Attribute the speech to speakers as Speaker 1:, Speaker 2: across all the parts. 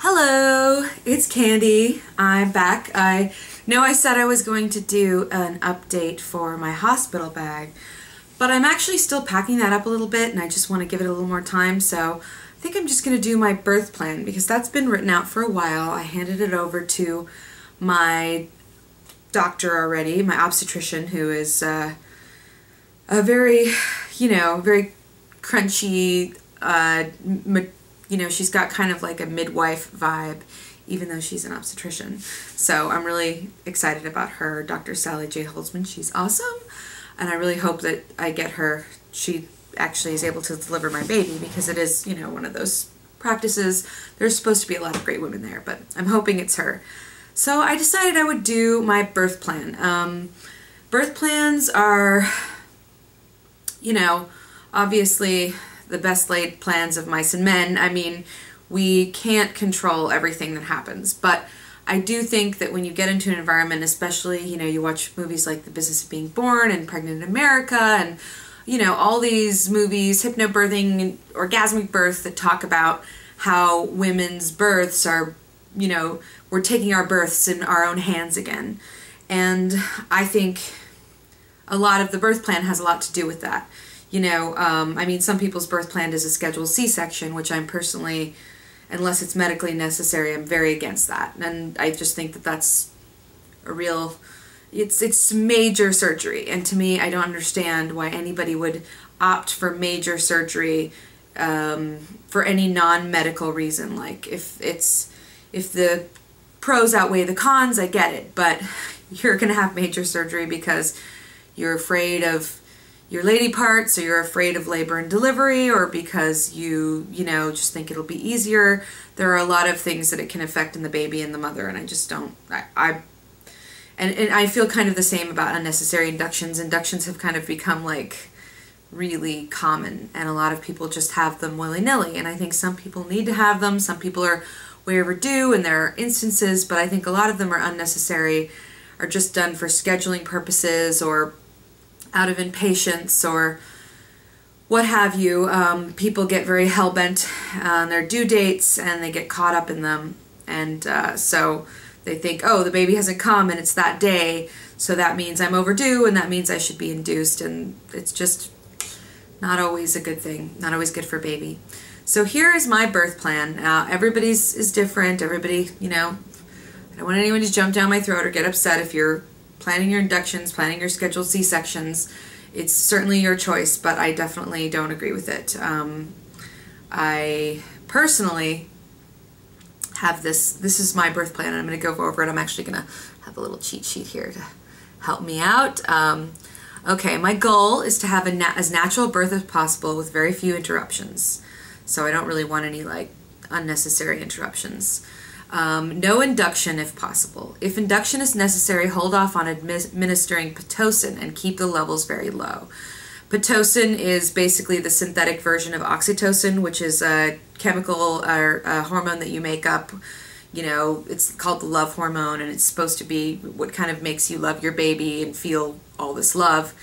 Speaker 1: Hello, it's Candy. I'm back. I know I said I was going to do an update for my hospital bag, but I'm actually still packing that up a little bit and I just want to give it a little more time, so I think I'm just going to do my birth plan because that's been written out for a while. I handed it over to my doctor already, my obstetrician, who is a very, very crunchy, she's got kind of like a midwife vibe, even though she's an obstetrician. So I'm really excited about her, Dr. Sally J. Holzman. She's awesome, and I really hope that I get her. She actually is able to deliver my baby because it is, one of those practices. There's supposed to be a lot of great women there, but I'm hoping it's her. So I decided I would do my birth plan. Birth plans are, obviously the best laid plans of mice and men. I mean, we can't control everything that happens, but I do think that when you get into an environment, especially, you watch movies like The Business of Being Born and Pregnant in America and, all these movies, hypnobirthing and orgasmic birth, that talk about how women's births are, we're taking our births in our own hands again. And I think a lot of the birth plan has a lot to do with that. Some people's birth plan is a scheduled C-section, which I'm personally, unless it's medically necessary, I'm very against that. And I just think that that's a real, it's major surgery. And to me, I don't understand why anybody would opt for major surgery for any non-medical reason. Like, if the pros outweigh the cons, I get it. But you're going to have major surgery because you're afraid of your lady parts, or you're afraid of labor and delivery, or because you just think it'll be easier. There are a lot of things that it can affect in the baby and the mother, and I just don't, and I feel kind of the same about unnecessary inductions. Inductions have kind of become like really common, and a lot of people just have them willy-nilly, and I think some people need to have them. Some people are way overdue, and there are instances, but I think a lot of them are unnecessary, are just done for scheduling purposes or out of impatience or what have you. People get very hell-bent on their due dates and they get caught up in them, and so they think, oh, the baby hasn't come and it's that day, so that means I'm overdue and that means I should be induced, and it's just not always a good thing, not always good for baby. So here is my birth plan. Everybody's is different. Everybody, I don't want anyone to jump down my throat or get upset if you're planning your inductions, planning your scheduled C-sections. It's certainly your choice, but I definitely don't agree with it. I personally have this is my birth plan, and I'm going to go over it. I'm actually going to have a little cheat sheet here to help me out. Okay, my goal is to have as natural birth as possible with very few interruptions. So I don't really want any unnecessary interruptions. No induction if possible. If induction is necessary, hold off on administering Pitocin and keep the levels very low. Pitocin is basically the synthetic version of oxytocin, which is a chemical or a hormone that you make up. It's called the love hormone, and it's supposed to be what kind of makes you love your baby and feel all this love.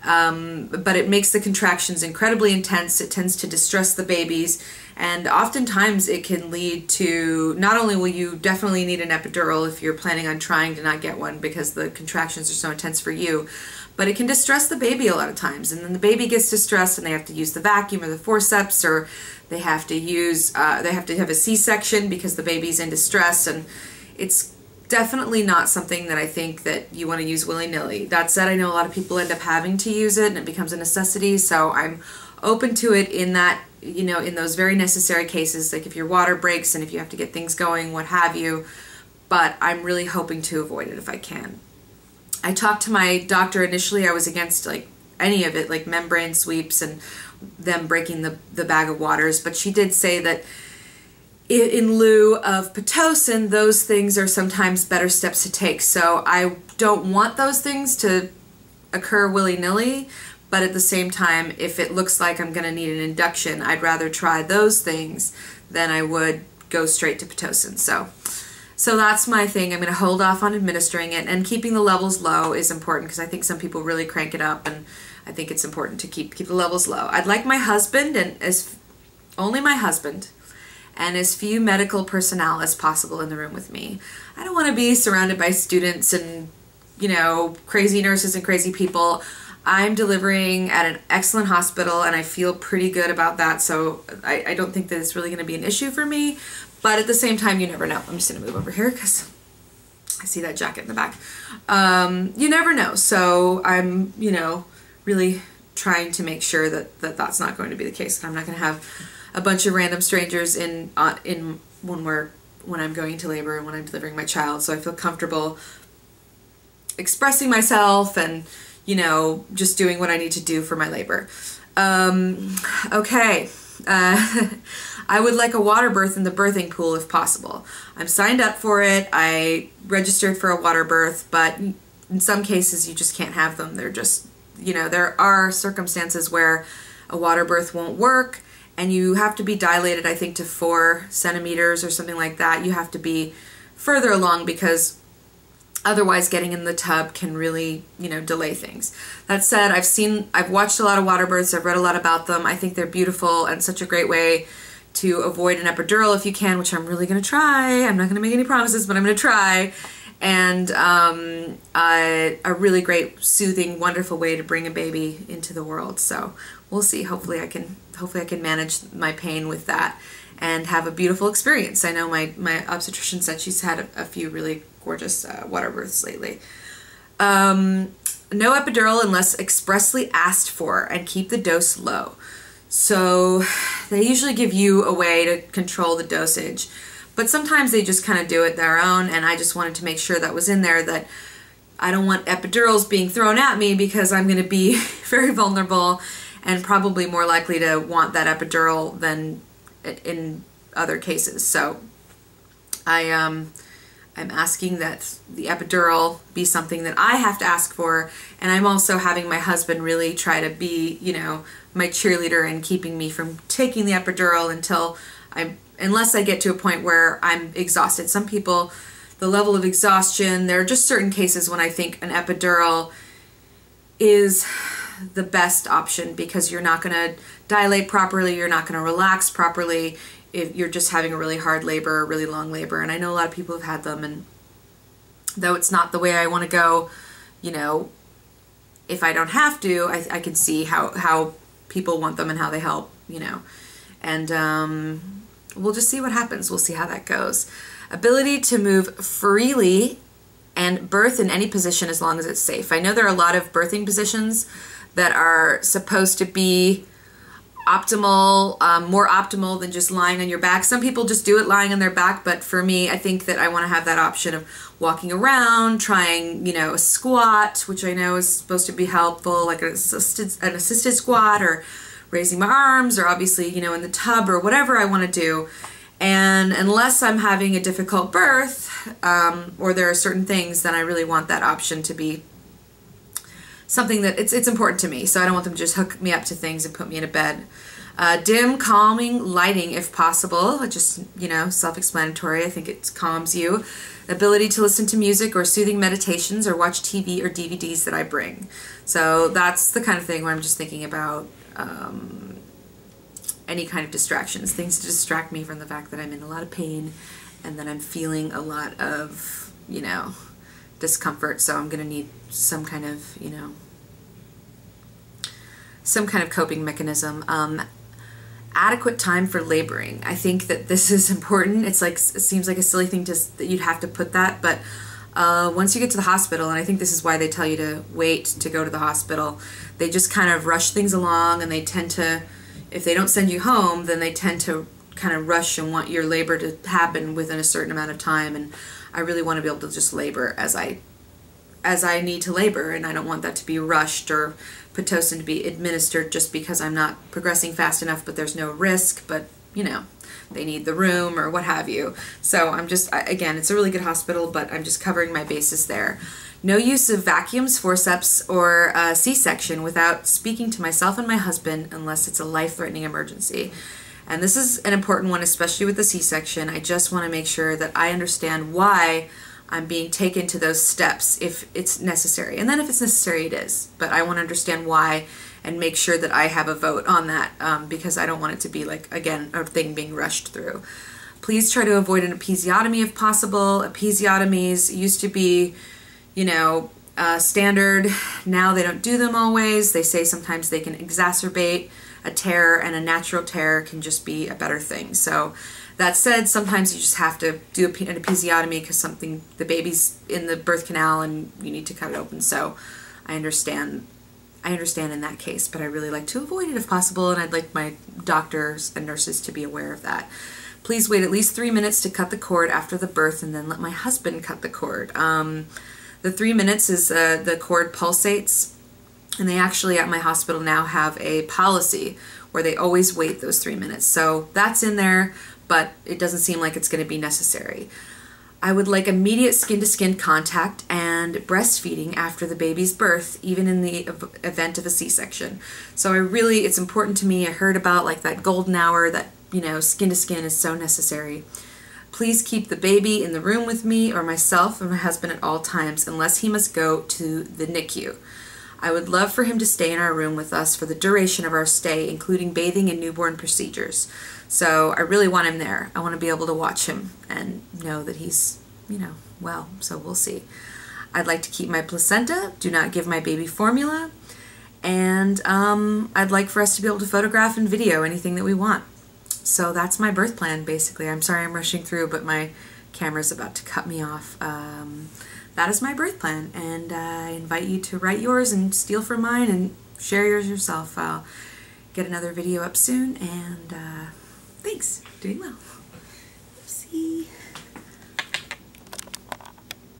Speaker 1: But it makes the contractions incredibly intense. It tends to distress the babies, and oftentimes it can lead to, not only will you definitely need an epidural if you're planning on trying to not get one because the contractions are so intense for you, but it can distress the baby a lot of times, and then the baby gets distressed and they have to use the vacuum or the forceps, or they have to use, they have to have a C-section because the baby's in distress, and it's definitely not something that I think that you want to use willy-nilly. That said, I know a lot of people end up having to use it and it becomes a necessity, so I'm open to it in that, in those very necessary cases, like if your water breaks and if you have to get things going, what have you, but I'm really hoping to avoid it if I can. I talked to my doctor initially. I was against any of it, like membrane sweeps and them breaking the bag of waters, but she did say that in lieu of Pitocin, those things are sometimes better steps to take. So I don't want those things to occur willy-nilly, but at the same time, if it looks like I'm going to need an induction, I'd rather try those things than I would go straight to Pitocin. So that's my thing. I'm going to hold off on administering it, and keeping the levels low is important because I think some people really crank it up, and I think it's important to keep the levels low. I'd like my husband, and as only my husband, and as few medical personnel as possible in the room with me. I don't want to be surrounded by students and, you know, crazy nurses and crazy people. I'm delivering at an excellent hospital and I feel pretty good about that, so I don't think that it's really going to be an issue for me. But at the same time, you never know. I'm just going to move over here because I see that jacket in the back. You never know. So I'm, you know, really trying to make sure that that's not going to be the case. I'm not going to have a bunch of random strangers in when I'm going to labor and when I'm delivering my child. So I feel comfortable expressing myself and, you know, just doing what I need to do for my labor. Okay. I would like a water birth in the birthing pool if possible. I'm signed up for it. I registered for a water birth, but in some cases you just can't have them. They're just, you know, there are circumstances where a water birth won't work and you have to be dilated, I think, to 4 centimeters or something like that. You have to be further along because otherwise getting in the tub can really, you know, delay things. That said, I've watched a lot of water births. I've read a lot about them. I think they're beautiful and such a great way to avoid an epidural if you can, which I'm really going to try. I'm not going to make any promises, but I'm going to try. And a really great, soothing, wonderful way to bring a baby into the world. So we'll see. Hopefully I can manage my pain with that and have a beautiful experience. I know my obstetrician said she's had a few really gorgeous water births lately. No epidural unless expressly asked for, and keep the dose low. So they usually give you a way to control the dosage, but sometimes they just kind of do it their own, and I just wanted to make sure that was in there, that I don't want epidurals being thrown at me because I'm going to be very vulnerable and probably more likely to want that epidural than in other cases. So I'm asking that the epidural be something that I have to ask for, and I'm also having my husband really try to be, you know, my cheerleader and keeping me from taking the epidural unless I get to a point where I'm exhausted. Some people, the level of exhaustion, there are just certain cases when I think an epidural is the best option because you're not going to dilate properly, you're not going to relax properly if you're just having a really hard labor, a really long labor. And I know a lot of people have had them, and though it's not the way I want to go, you know, if I don't have to, I can see how people want them and how they help, you know. And we'll just see what happens. We'll see how that goes. Ability to move freely and birth in any position as long as it's safe. I know there are a lot of birthing positions that are supposed to be optimal, more optimal than just lying on your back. Some people just do it lying on their back, but for me, I think that I want to have that option of walking around, trying, you know, a squat, which I know is supposed to be helpful, like an assisted squat, or raising my arms, or obviously, you know, in the tub, or whatever I want to do. And unless I'm having a difficult birth, or there are certain things, then I really want that option to be something that it's important to me. So I don't want them to just hook me up to things and put me in a bed. Dim, calming lighting if possible. Just, you know, self-explanatory. I think it calms you. Ability to listen to music or soothing meditations or watch TV or DVDs that I bring. So that's the kind of thing where I'm just thinking about any kind of distractions, things to distract me from the fact that I'm in a lot of pain and that I'm feeling a lot of, you know, discomfort. So I'm going to need some kind of, you know, some kind of coping mechanism. Adequate time for laboring. I think that this is important. It's like, it seems like a silly thing that you'd have to put that, but once you get to the hospital, and I think this is why they tell you to wait to go to the hospital, they just kind of rush things along, and they tend to, if they don't send you home, then they tend to kind of rush and want your labor to happen within a certain amount of time. And I really want to be able to just labor as I need to labor, and I don't want that to be rushed or Pitocin to be administered just because I'm not progressing fast enough, but there's no risk, but you know, they need the room or what have you. So I'm just, again, it's a really good hospital, but I'm just covering my bases there. No use of vacuums, forceps, or C-section without speaking to myself and my husband unless it's a life-threatening emergency. And this is an important one, especially with the C-section. I just want to make sure that I understand why I'm being taken to those steps if it's necessary. And then if it's necessary, it is. But I want to understand why and make sure that I have a vote on that, because I don't want it to be like, again, a thing being rushed through. Please try to avoid an episiotomy if possible. Episiotomies used to be, you know, standard. Now they don't do them always. They say sometimes they can exacerbate a tear, and a natural tear can just be a better thing. So that said, sometimes you just have to do an episiotomy because the baby's in the birth canal and you need to cut it open. So I understand in that case, but I really like to avoid it if possible, and I'd like my doctors and nurses to be aware of that. Please wait at least 3 minutes to cut the cord after the birth, and then let my husband cut the cord. The 3 minutes is the cord pulsates, and they actually at my hospital now have a policy where they always wait those 3 minutes. So that's in there, but it doesn't seem like it's going to be necessary. I would like immediate skin-to-skin contact and breastfeeding after the baby's birth, even in the event of a C-section. So it's important to me. I heard about like that golden hour, that, you know, skin-to-skin is so necessary. Please keep the baby in the room with me or myself and my husband at all times, unless he must go to the NICU. I would love for him to stay in our room with us for the duration of our stay, including bathing and newborn procedures. So I really want him there. I want to be able to watch him and know that he's, you know, well. So we'll see. I'd like to keep my placenta. Do not give my baby formula. And I'd like for us to be able to photograph and video anything that we want. So that's my birth plan, basically. I'm sorry I'm rushing through, but my camera's about to cut me off. That is my birth plan, and I invite you to write yours and steal from mine and share yours yourself. I'll get another video up soon, and thanks. Doing well.